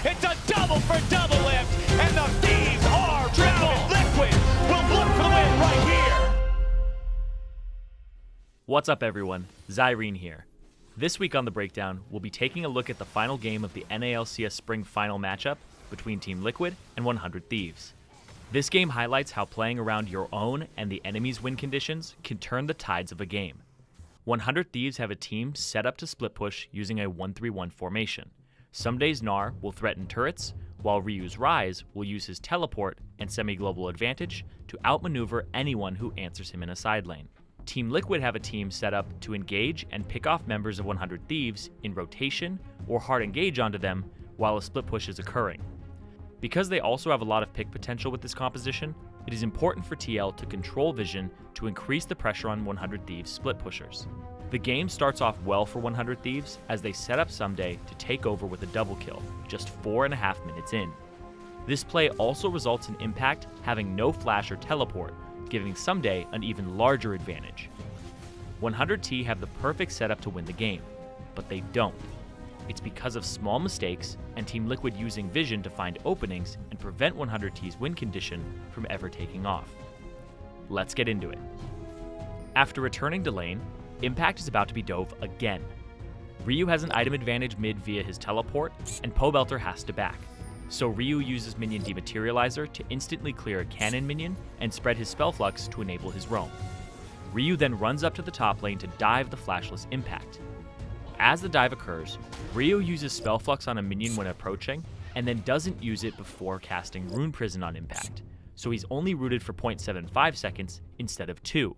It's a double for double lift, and the Thieves are triple. Liquid will look for the win right here. What's up, everyone? Zyrene here. This week on The Breakdown, we'll be taking a look at the final game of the NALCS Spring Final matchup between Team Liquid and 100 Thieves. This game highlights how playing around your own and the enemy's win conditions can turn the tides of a game. 100 Thieves have a team set up to split push using a 1-3-1 formation. Someday's Gnar will threaten turrets, while Ryu's Rise will use his teleport and semi-global advantage to outmaneuver anyone who answers him in a side lane. Team Liquid have a team set up to engage and pick off members of 100 Thieves in rotation or hard engage onto them while a split push is occurring. Because they also have a lot of pick potential with this composition, it is important for TL to control vision to increase the pressure on 100 Thieves split pushers. The game starts off well for 100 Thieves as they set up Someday to take over with a double kill, just 4.5 minutes in. This play also results in Impact having no flash or teleport, giving Someday an even larger advantage. 100T have the perfect setup to win the game, but they don't. It's because of small mistakes and Team Liquid using vision to find openings and prevent 100T's win condition from ever taking off. Let's get into it. After returning to lane, Impact is about to be dove again. Ryu has an item advantage mid via his teleport, and Pobelter has to back. So Ryu uses Minion Dematerializer to instantly clear a cannon minion and spread his Spell Flux to enable his roam. Ryu then runs up to the top lane to dive the flashless Impact. As the dive occurs, Ryu uses Spell Flux on a minion when approaching, and then doesn't use it before casting Rune Prison on Impact, so he's only rooted for 0.75 seconds instead of 2.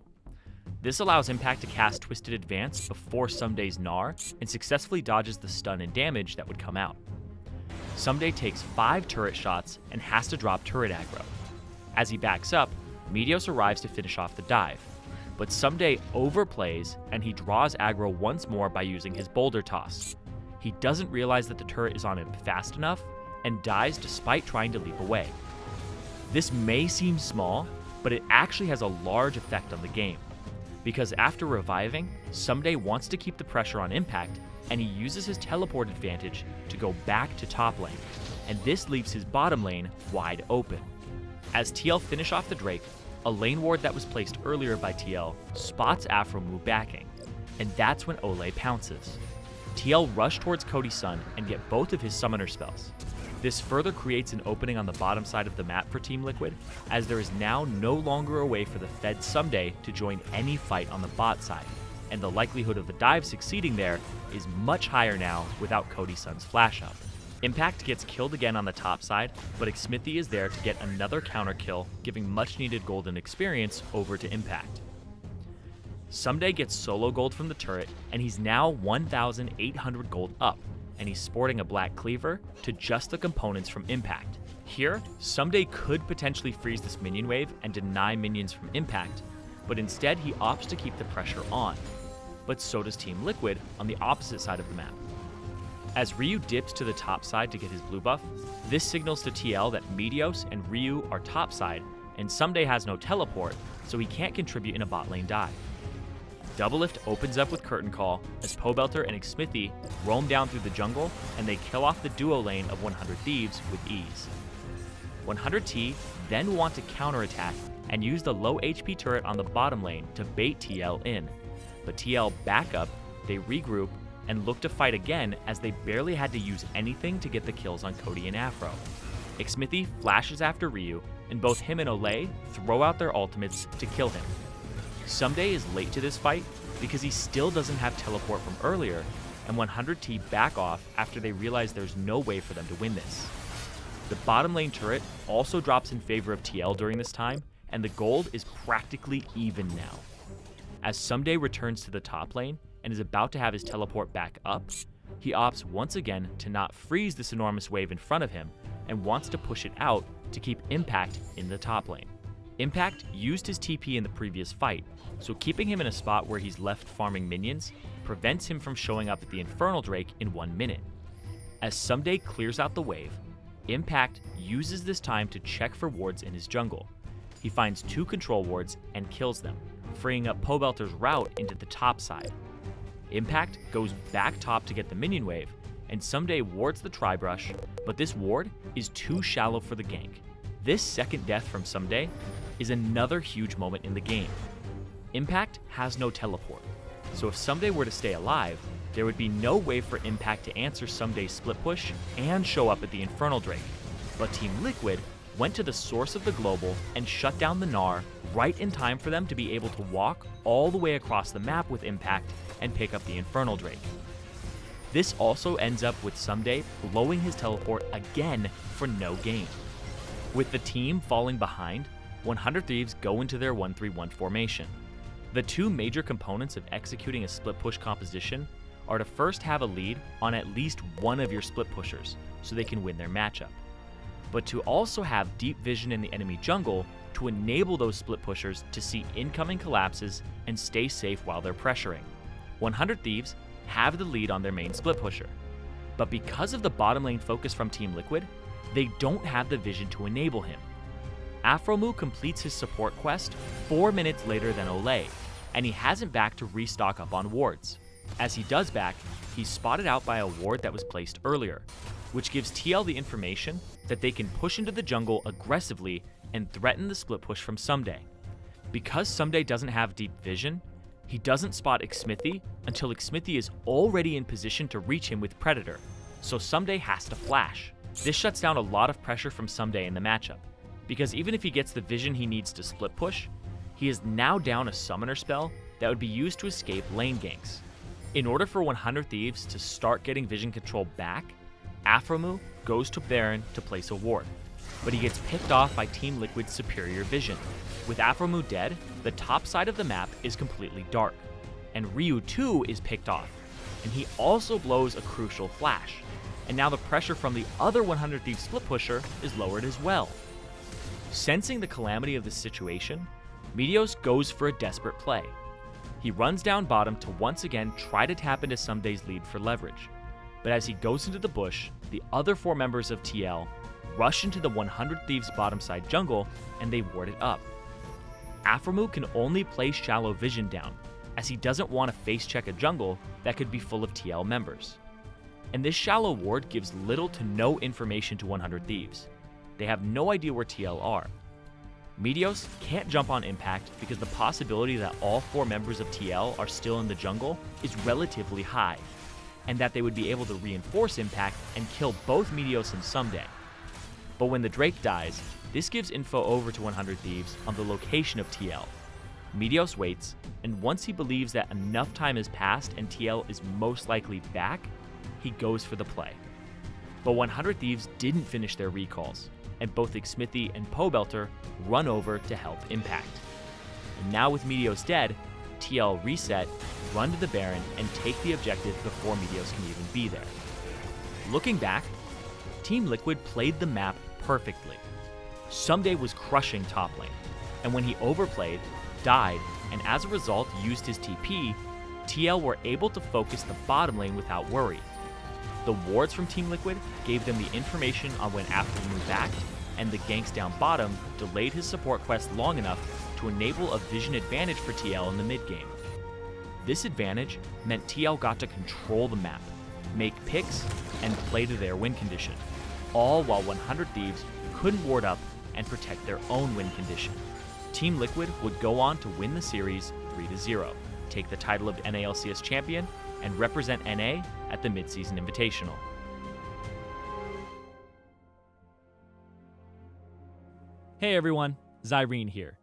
This allows Impact to cast Twisted Advance before Someday's Gnar and successfully dodges the stun and damage that would come out. Someday takes 5 turret shots and has to drop turret aggro. As he backs up, Meteos arrives to finish off the dive, but Someday overplays and he draws aggro once more by using his Boulder Toss. He doesn't realize that the turret is on him fast enough and dies despite trying to leap away. This may seem small, but it actually has a large effect on the game, because after reviving, Someday wants to keep the pressure on Impact and he uses his teleport advantage to go back to top lane, and this leaves his bottom lane wide open. As TL finish off the Drake, a lane ward that was placed earlier by TL spots Aphromoo backing, and that's when Olay pounces. TL rush towards Cody Sun and get both of his summoner spells. This further creates an opening on the bottom side of the map for Team Liquid, as there is now no longer a way for the Fed Someday to join any fight on the bot side, and the likelihood of the dive succeeding there is much higher now without Cody Sun's flash up. Impact gets killed again on the top side, but Xmithie is there to get another counter kill, giving much needed golden experience over to Impact. Someday gets solo gold from the turret, and he's now 1,800 gold up, and he's sporting a black cleaver to just the components from Impact. Here, Someday could potentially freeze this minion wave and deny minions from Impact, but instead he opts to keep the pressure on. But so does Team Liquid on the opposite side of the map. As Ryu dips to the top side to get his blue buff, this signals to TL that Meteos and Ryu are top side, and Someday has no teleport, so he can't contribute in a bot lane dive. Doublelift opens up with Curtain Call as Pobelter and Xmithie roam down through the jungle, and they kill off the duo lane of 100 Thieves with ease. 100T then want to counterattack and use the low HP turret on the bottom lane to bait TL in, but TL back up, they regroup, and look to fight again as they barely had to use anything to get the kills on Cody and Afro. Xmithie flashes after Ryu, and both him and Olay throw out their ultimates to kill him. Someday is late to this fight because he still doesn't have teleport from earlier, and 100T back off after they realize there's no way for them to win this. The bottom lane turret also drops in favor of TL during this time, and the gold is practically even now. As Someday returns to the top lane and is about to have his teleport back up, he opts once again to not freeze this enormous wave in front of him and wants to push it out to keep Impact in the top lane. Impact used his TP in the previous fight, so keeping him in a spot where he's left farming minions prevents him from showing up at the Infernal Drake in 1 minute. As Someday clears out the wave, Impact uses this time to check for wards in his jungle. He finds 2 control wards and kills them, freeing up Pobelter's route into the top side. Impact goes back top to get the minion wave, and Ssumday wards the Tri-Brush, but this ward is too shallow for the gank. This second death from Ssumday is another huge moment in the game. Impact has no teleport, so if Ssumday were to stay alive, there would be no way for Impact to answer Ssumday's split push and show up at the Infernal Drake. But Team Liquid went to the source of the global and shut down the Gnar right in time for them to be able to walk all the way across the map with Impact and pick up the Infernal Drake. This also ends up with Ssumday blowing his teleport again for no gain. With the team falling behind, 100 Thieves go into their 1-3-1 formation. The two major components of executing a split push composition are to first have a lead on at least one of your split pushers so they can win their matchup, but to also have deep vision in the enemy jungle to enable those split pushers to see incoming collapses and stay safe while they're pressuring. 100 Thieves have the lead on their main split pusher, but because of the bottom lane focus from Team Liquid, they don't have the vision to enable him. Aphromoo completes his support quest 4 minutes later than Olay, and he hasn't back to restock up on wards. As he does back, he's spotted out by a ward that was placed earlier, which gives TL the information that they can push into the jungle aggressively and threaten the split push from Ssumday. Because Ssumday doesn't have deep vision, he doesn't spot Xmithie until Xmithie is already in position to reach him with Predator, so Ssumday has to flash. This shuts down a lot of pressure from Ssumday in the matchup, because even if he gets the vision he needs to split push, he is now down a summoner spell that would be used to escape lane ganks. In order for 100 Thieves to start getting vision control back, Aphromoo goes to Baron to place a ward, but he gets picked off by Team Liquid's superior vision. With Aphromoo dead, the top side of the map is completely dark, and Ryu too is picked off, and he also blows a crucial flash, and now the pressure from the other 100 Thieves split pusher is lowered as well. Sensing the calamity of this situation, Meteos goes for a desperate play. He runs down bottom to once again try to tap into Ssumday's lead for leverage, but as he goes into the bush, the other 4 members of TL rush into the 100 Thieves bottom side jungle and they ward it up. Aphromoo can only place shallow vision down, as he doesn't want to face check a jungle that could be full of TL members. And this shallow ward gives little to no information to 100 Thieves. They have no idea where TL are. Meteos can't jump on Impact because the possibility that all 4 members of TL are still in the jungle is relatively high, and that they would be able to reinforce Impact and kill both Meteos and Ssumday. But when the Drake dies, this gives info over to 100 Thieves on the location of TL. Meteos waits, and once he believes that enough time has passed and TL is most likely back, he goes for the play. But 100 Thieves didn't finish their recalls, and both Xmithie and Pobelter run over to help Impact. And now with Meteos dead, TL reset, run to the Baron, and take the objective before Meteos can even be there. Looking back, Team Liquid played the map perfectly. Ssumday was crushing top lane, and when he overplayed, died, and as a result used his TP, TL were able to focus the bottom lane without worry. The wards from Team Liquid gave them the information on when Aphromoo backed, and the ganks down bottom delayed his support quest long enough to enable a vision advantage for TL in the mid game. This advantage meant TL got to control the map, make picks, and play to their win condition, all while 100 Thieves couldn't ward up and protect their own win condition. Team Liquid would go on to win the series 3-0, take the title of NALCS champion, and represent NA at the Midseason Invitational. Hey everyone, Zyrene here.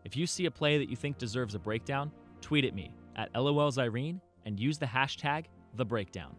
If you see a play that you think deserves a breakdown, tweet at me at LOLZyrene and use the hashtag #TheBreakdown.